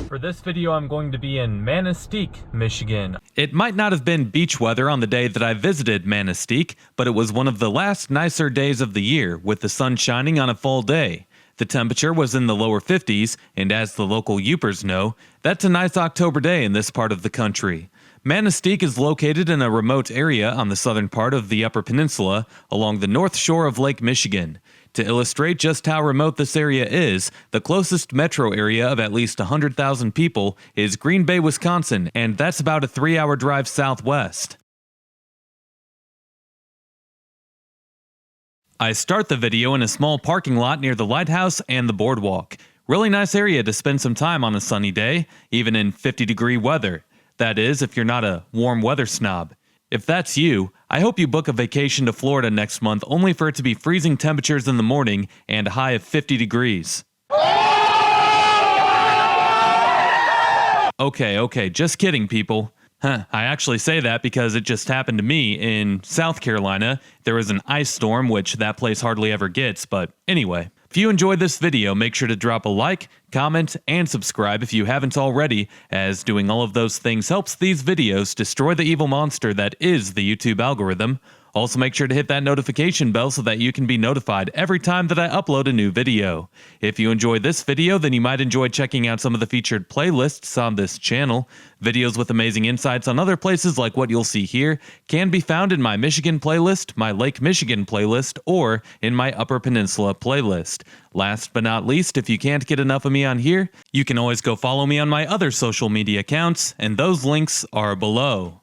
For this video, I'm going to be in Manistique, Michigan. It might not have been beach weather on the day that I visited Manistique, but it was one of the last nicer days of the year, with the sun shining on a fall day. The temperature was in the lower 50s, and as the local Yoopers know, that's a nice October day in this part of the country. Manistique is located in a remote area on the southern part of the Upper Peninsula, along the north shore of Lake Michigan. To illustrate just how remote this area is, the closest metro area of at least 100,000 people is Green Bay, Wisconsin, and that's about a 3-hour drive southwest. I start the video in a small parking lot near the lighthouse and the boardwalk. Really nice area to spend some time on a sunny day, even in 50-degree weather. That is, if you're not a warm weather snob. If that's you, I hope you book a vacation to Florida next month only for it to be freezing temperatures in the morning and a high of 50 degrees. Okay, just kidding, people. I actually say that because it just happened to me in South Carolina. There was an ice storm, which that place hardly ever gets, but anyway. If you enjoyed this video, make sure to drop a like, comment, and subscribe if you haven't already, as doing all of those things helps these videos destroy the evil monster that is the YouTube algorithm. Also, make sure to hit that notification bell so that you can be notified every time that I upload a new video. If you enjoyed this video, then you might enjoy checking out some of the featured playlists on this channel. Videos with amazing insights on other places like what you'll see here can be found in my Michigan playlist, my Lake Michigan playlist, or in my Upper Peninsula playlist. Last but not least, if you can't get enough of me on here, you can always go follow me on my other social media accounts, and those links are below.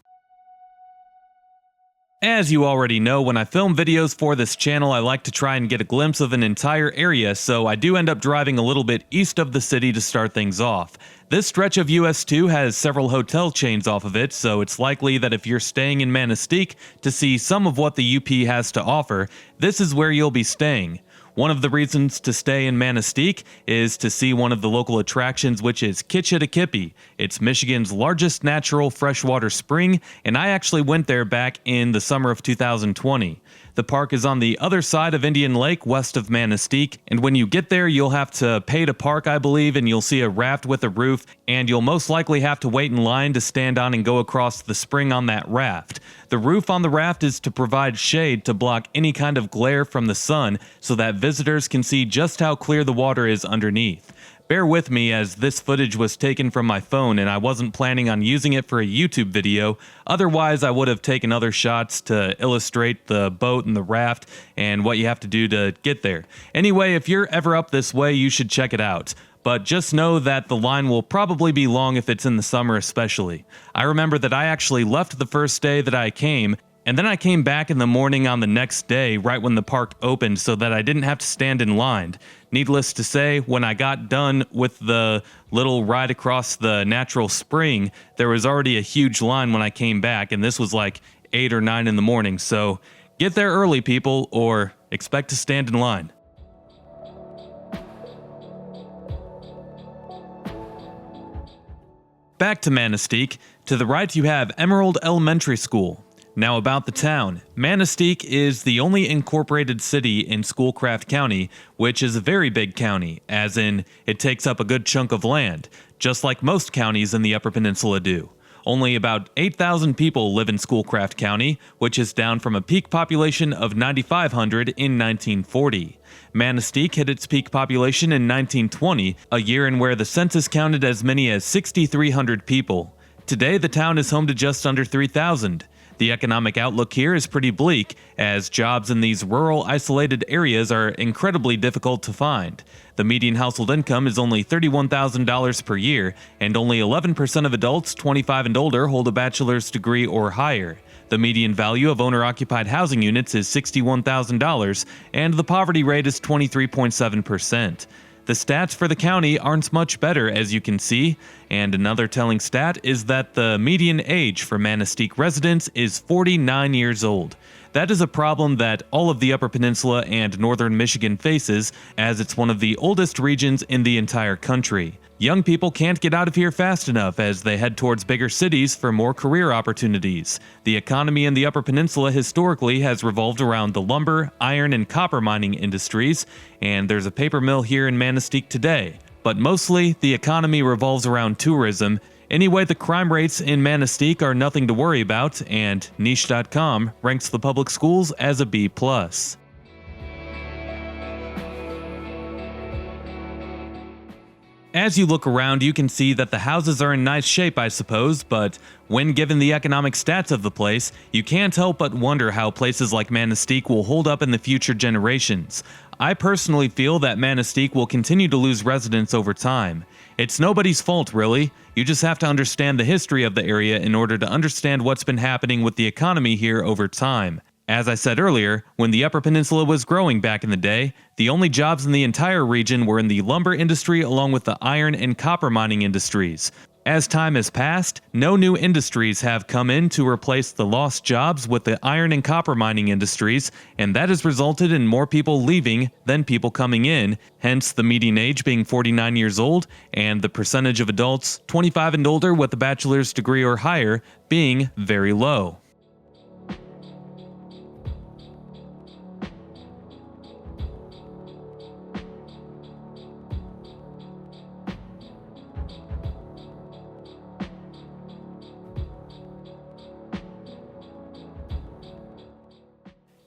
As you already know, when I film videos for this channel, I like to try and get a glimpse of an entire area, so I do end up driving a little bit east of the city to start things off. This stretch of US 2 has several hotel chains off of it, so it's likely that if you're staying in Manistique to see some of what the UP has to offer, this is where you'll be staying. One of the reasons to stay in Manistique is to see one of the local attractions, which is Kitch-Iti-kipi. It's Michigan's largest natural freshwater spring, and I actually went there back in the summer of 2020. The park is on the other side of Indian Lake, west of Manistique, and when you get there, you'll have to pay to park, I believe, and you'll see a raft with a roof, and you'll most likely have to wait in line to stand on and go across the spring on that raft. The roof on the raft is to provide shade to block any kind of glare from the sun so that visitors can see just how clear the water is underneath. Bear with me as this footage was taken from my phone and I wasn't planning on using it for a YouTube video, otherwise I would have taken other shots to illustrate the boat and the raft and what you have to do to get there. Anyway, if you're ever up this way, you should check it out. But just know that the line will probably be long if it's in the summer especially. I remember that I actually left the first day that I came, and then I came back in the morning on the next day right when the park opened so that I didn't have to stand in line. Needless to say, when I got done with the little ride across the natural spring, there was already a huge line when I came back, and this was like 8 or 9 in the morning, so get there early, people, or expect to stand in line. Back to Manistique. To the right you have Emerald Elementary School. Now about the town. Manistique is the only incorporated city in Schoolcraft County, which is a very big county, as in it takes up a good chunk of land, just like most counties in the Upper Peninsula do. Only about 8,000 people live in Schoolcraft County, which is down from a peak population of 9,500 in 1940. Manistique hit its peak population in 1920, a year in where the census counted as many as 6,300 people. Today, the town is home to just under 3,000. The economic outlook here is pretty bleak, as jobs in these rural, isolated areas are incredibly difficult to find. The median household income is only $31,000 per year, and only 11% of adults 25 and older hold a bachelor's degree or higher. The median value of owner-occupied housing units is $61,000, and the poverty rate is 23.7%. The stats for the county aren't much better, as you can see, and another telling stat is that the median age for Manistique residents is 49 years old. That is a problem that all of the Upper Peninsula and northern Michigan faces, as it's one of the oldest regions in the entire country. Young people can't get out of here fast enough as they head towards bigger cities for more career opportunities. The economy in the Upper Peninsula historically has revolved around the lumber, iron, and copper mining industries, and there's a paper mill here in Manistique today. but mostly the economy revolves around tourism. Anyway, the crime rates in Manistique are nothing to worry about, and Niche.com ranks the public schools as a B+. As you look around, you can see that the houses are in nice shape, I suppose, but when given the economic stats of the place, you can't help but wonder how places like Manistique will hold up in the future generations. I personally feel that Manistique will continue to lose residents over time. It's nobody's fault, really. You just have to understand the history of the area in order to understand what's been happening with the economy here over time. As I said earlier, when the Upper Peninsula was growing back in the day, the only jobs in the entire region were in the lumber industry along with the iron and copper mining industries. As time has passed, no new industries have come in to replace the lost jobs with the iron and copper mining industries, and that has resulted in more people leaving than people coming in, hence the median age being 49 years old, and the percentage of adults 25 and older with a bachelor's degree or higher being very low.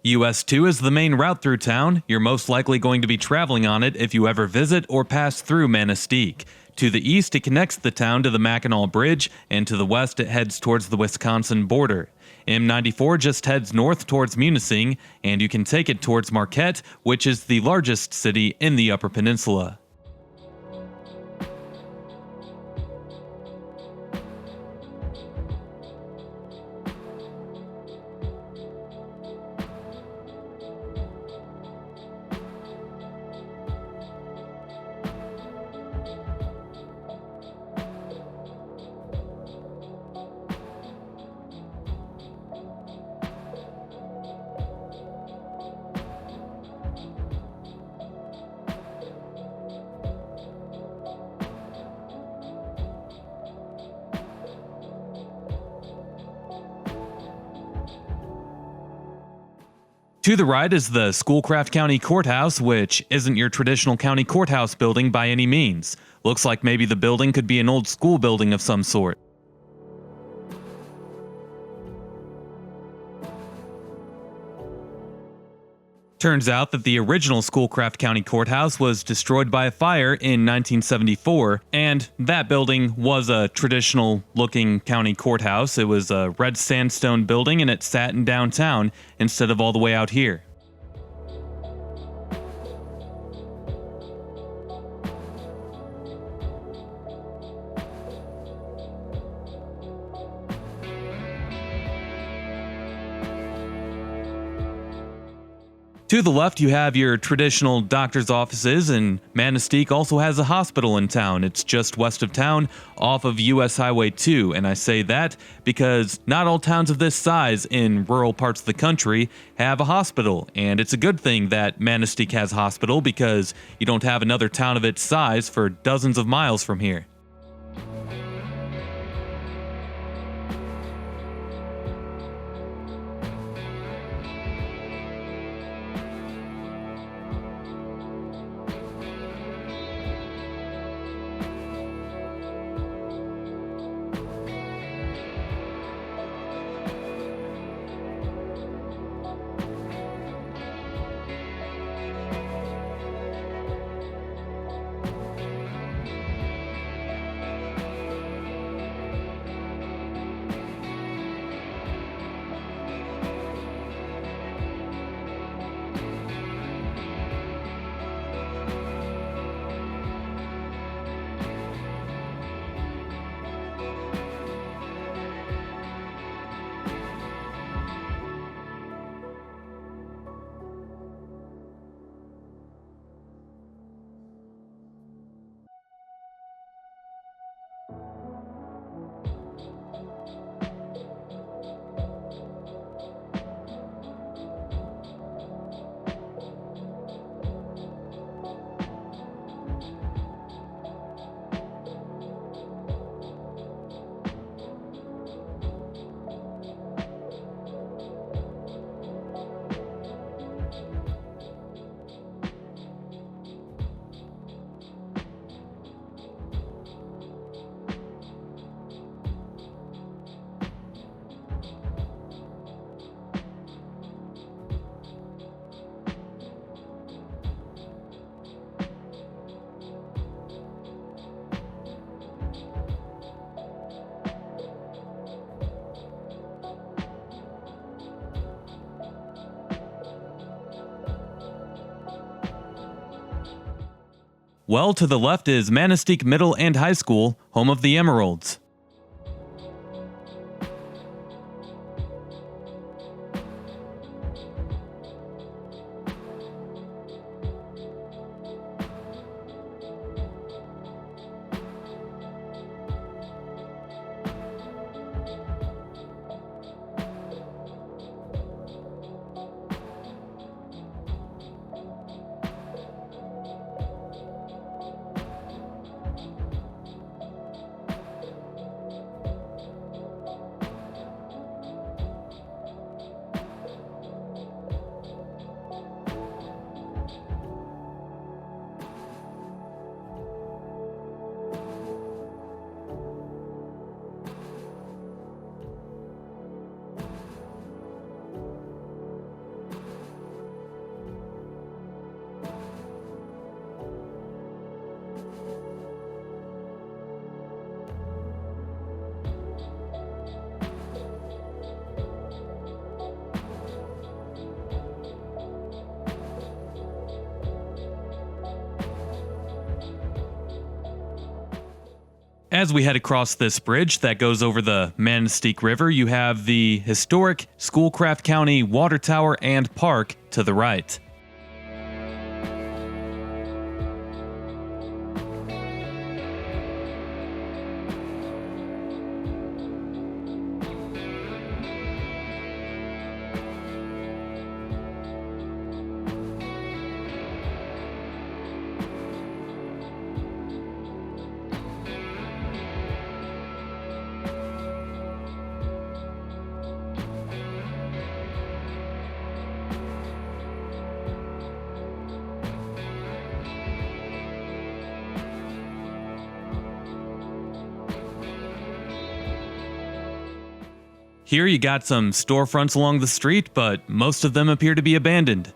US 2 is the main route through town. You're most likely going to be traveling on it if you ever visit or pass through Manistique. To the east, it connects the town to the Mackinac Bridge, and to the west, it heads towards the Wisconsin border. M94 just heads north towards Munising, and you can take it towards Marquette, which is the largest city in the Upper Peninsula. To the right is the Schoolcraft County Courthouse, which isn't your traditional county courthouse building by any means. Looks like maybe the building could be an old school building of some sort. Turns out that the original Schoolcraft County Courthouse was destroyed by a fire in 1974, and that building was a traditional-looking county courthouse. It was a red sandstone building, and it sat in downtown instead of all the way out here. To the left, you have your traditional doctor's offices, and Manistique also has a hospital in town. It's just west of town, off of U.S. Highway 2, and I say that because not all towns of this size in rural parts of the country have a hospital, and it's a good thing that Manistique has a hospital because you don't have another town of its size for dozens of miles from here. Well, to the left is Manistique Middle and High School, home of the Emeralds. As we head across this bridge that goes over the Manistique River, you have the historic Schoolcraft County Water Tower and Park to the right. Here you got some storefronts along the street, but most of them appear to be abandoned.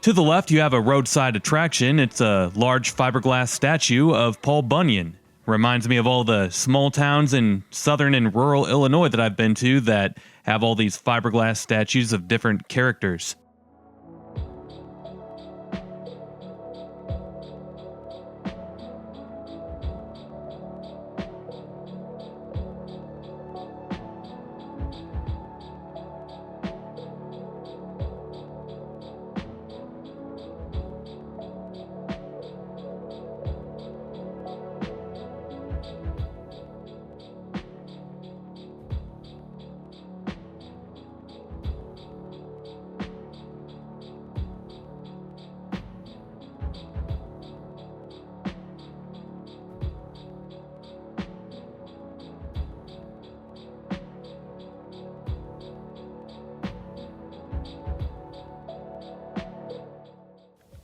To the left, you have a roadside attraction. It's a large fiberglass statue of Paul Bunyan. Reminds me of all the small towns in southern and rural Illinois that I've been to that have all these fiberglass statues of different characters.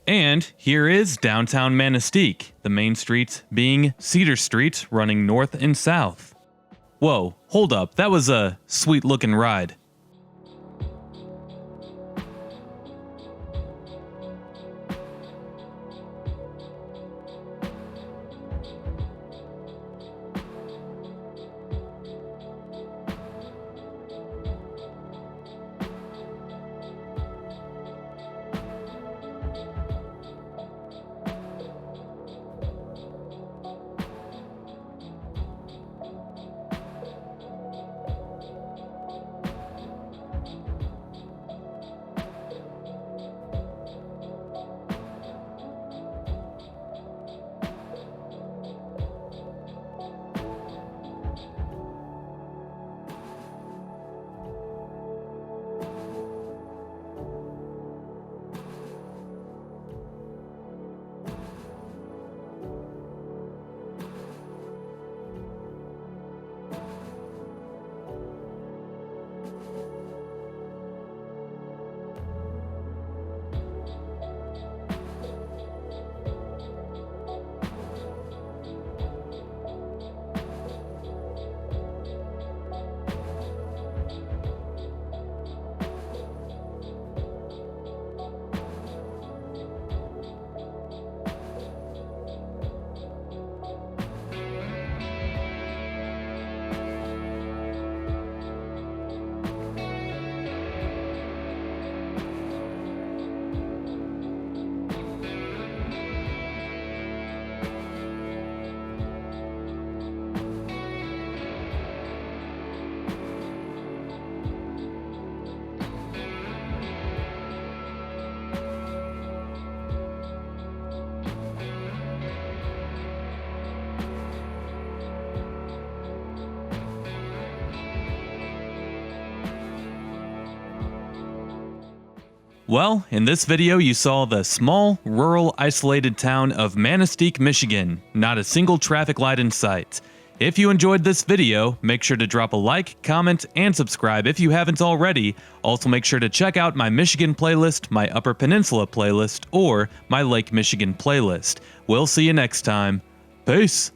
And here is downtown Manistique, the main streets being Cedar Street running north and south. Whoa, hold up, that was a sweet looking ride. Well, in this video you saw the small, rural, isolated town of Manistique, Michigan. Not a single traffic light in sight. If you enjoyed this video, make sure to drop a like, comment, and subscribe if you haven't already. Also make sure to check out my Michigan playlist, my Upper Peninsula playlist, or my Lake Michigan playlist. We'll see you next time. Peace!